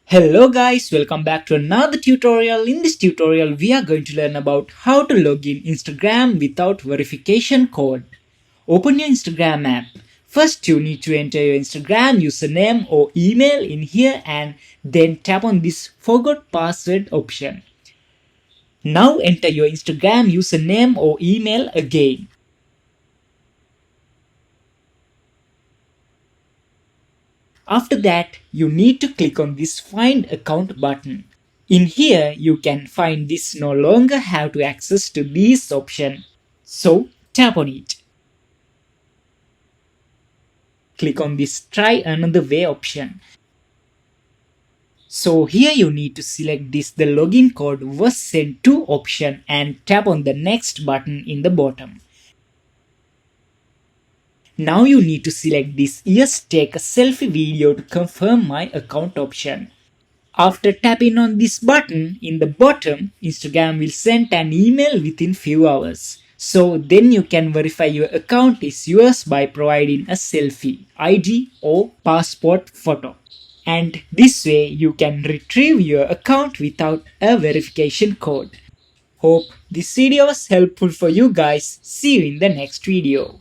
Hello guys, welcome back to another tutorial. In this tutorial, we are going to learn about how to log in Instagram without verification code. Open your Instagram app. First, you need to enter your Instagram username or email in here and then tap on this forgot password option. Now enter your Instagram username or email again. After that, you need to click on this Find Account button. In here, you can find this no longer have to access to this option. So, tap on it. Click on this Try Another Way option. So here you need to select this the login code was sent to option and tap on the next button in the bottom. Now you need to select this Yes, take a selfie video to confirm my account option. After tapping on this button in the bottom, Instagram will send an email within few hours. So then you can verify your account is yours by providing a selfie, ID or passport photo. And this way you can retrieve your account without a verification code. Hope this video was helpful for you guys. See you in the next video.